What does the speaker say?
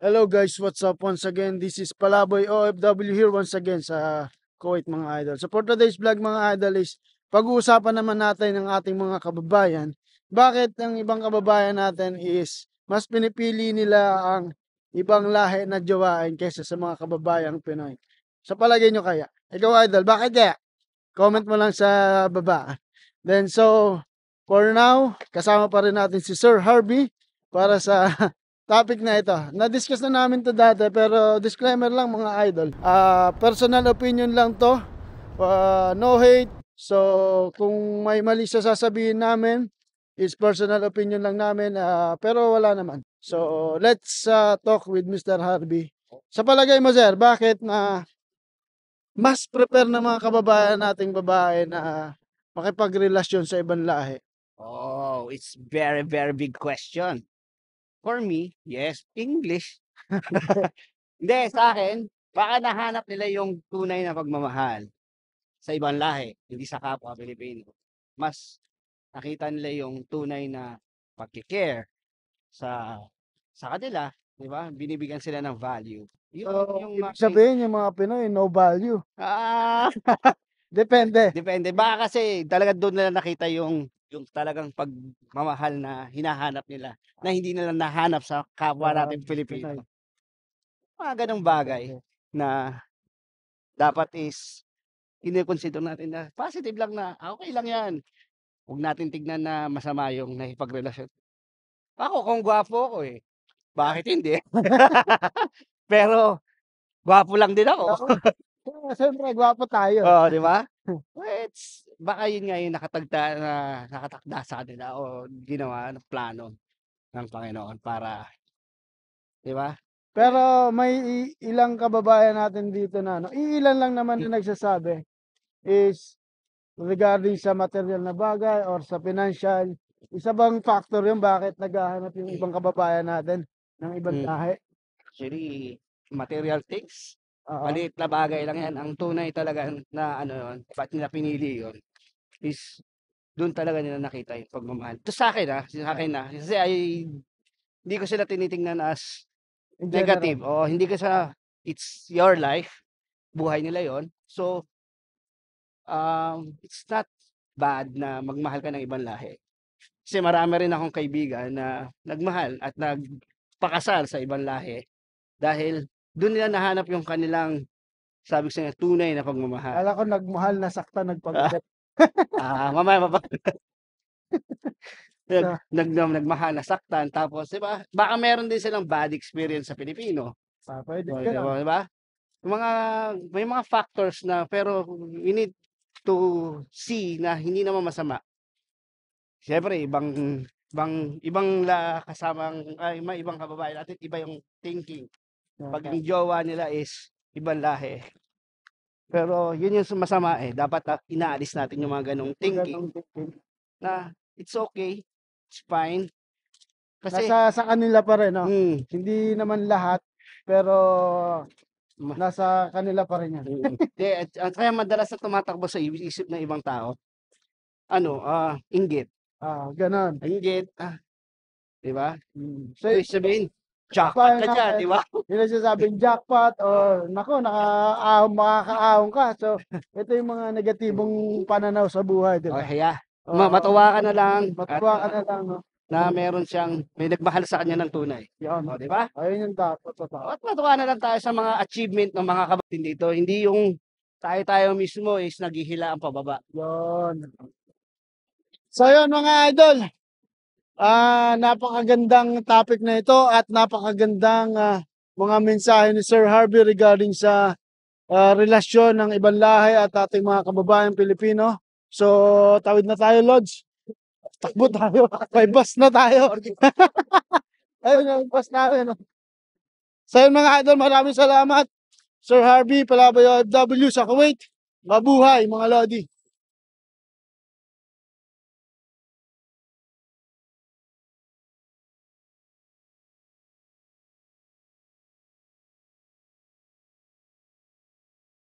Hello guys, what's up once again? This is Palaboy OFW here once again sa Kuwait mga idol. So for today's vlog mga idol is pag-uusapan naman natin ng ating mga kababayan. Bakit ang ibang kababayan natin is mas pinipili nila ang ibang lahi na jowain kaysa sa mga kababayang Pinoy? Sa palagay nyo kaya? Ikaw idol, bakit kaya? Comment mo lang sa baba. Then so, for now, kasama pa rin natin si Sir Harvey para sa topic na ito. Na-discuss na namin to dati pero disclaimer lang mga idol. Personal opinion lang to. No hate. So kung may mali sa sasabihin namin, is personal opinion lang namin. Pero wala naman. So let's talk with Mr. Harvey. Sa palagay mo sir, bakit na mas prepare ng mga kababayan nating babae na makipagrelasyon sa ibang lahi? Oh, it's very, very big question. For me, yes, English. Hindi, sa akin, baka nahanap nila yung tunay na pagmamahal sa ibang lahi, hindi sa kapwa Pilipino. Mas nakita nila yung tunay na pagki-care sa kanila, di ba? Binibigyan sila ng value. So, Yung ibig sabihin yung mga Pinoy, no value. ah, Depende. depende. Baka kasi talaga doon nila nakita yung talagang pagmamahal na hinahanap nila na hindi nila nahanap sa kapwa natin Pilipino. Mga ganong bagay na dapat is kine-consider natin na positive lang na okay lang yan. Huwag natin tignan na masama yung nakipagrelasyon. Ako kung gwapo ako eh, bakit hindi? Pero gwapo lang din ako. Siyempre, gwapo tayo. Oo, di ba? Baka yun nga yung nakatakda sa kanila o ginawa ng plano ng Panginoon para, di ba? Pero may ilang kababayan natin dito na, no? Iilan lang naman na nagsasabi is regarding sa material na bagay or sa financial. Isa bang factor yung bakit naghahanap yung ibang kababayan natin ng ibang Mm. lahi? Actually, material things, Oo. maliit na bagay lang yan. Ang tunay talaga na ano yun, ba't nila pinili yun, is doon talaga nila nakita yung pagmamahal. Ito sa akin kasi hindi ko sila tinitingnan as In negative. general. O hindi ko it's your life, buhay nila yon. So, it's not bad na magmahal ka ng ibang lahi. Kasi marami rin akong kaibigan na nagmahal at nagpakasal sa ibang lahi dahil doon nila nahanap yung kanilang, sabi ko sa inyo, tunay na pagmamahal. Kala ko nagmahal, nasaktan, nagpagkat. Mamaya So, nagmahal, nasaktan, tapos, di ba? Baka meron din silang bad experience sa Pilipino. pwede O, ganun. di ba? May mga factors na, pero we need to see na hindi naman masama. Siyempre, may ibang kababayan natin, iba yung thinking. Pag yung jowa nila is ibang lahi. Pero yun yung masama eh. Dapat inaalis natin yung mga ganong thinking na it's okay, it's fine. Kasi, Nasa sa kanila pa rin, no? mm, Hindi naman lahat, pero nasa kanila pa rin yan. kaya madalas na tumatakbo sa isip ng ibang tao, inggit. Ganon. Inggit, di ba? So, Ibig sabihin, jackpot ka dyan, di ba? Hindi na sinasabing jackpot or nako, makakaahon ka. So, ito yung mga negatibong pananaw sa buhay, di O ba? kaya, matuwa ka na lang Matuwa ka na lang, no? na may nagmahal sa kanya ng tunay. Yun. O, di ba? Ayun yung dapat. Totoo. At matuwa na lang tayo sa mga achievement ng mga kabatin dito. Hindi yung tayo mismo is naghihila ang pababa. Yun. So, yun mga idol. Napakagandang topic na ito at napakagandang mga mensahe ni Sir Harvey regarding sa relasyon ng ibang lahi at ating mga kababayan Pilipino. So, tawid na tayo, Lods. Takbo tayo. May bus na tayo. Ayun yung bus namin. So, yun mga idol, maraming salamat. Sir Harvey, Palaboy OFW sa Kuwait. Mabuhay, mga Lodi.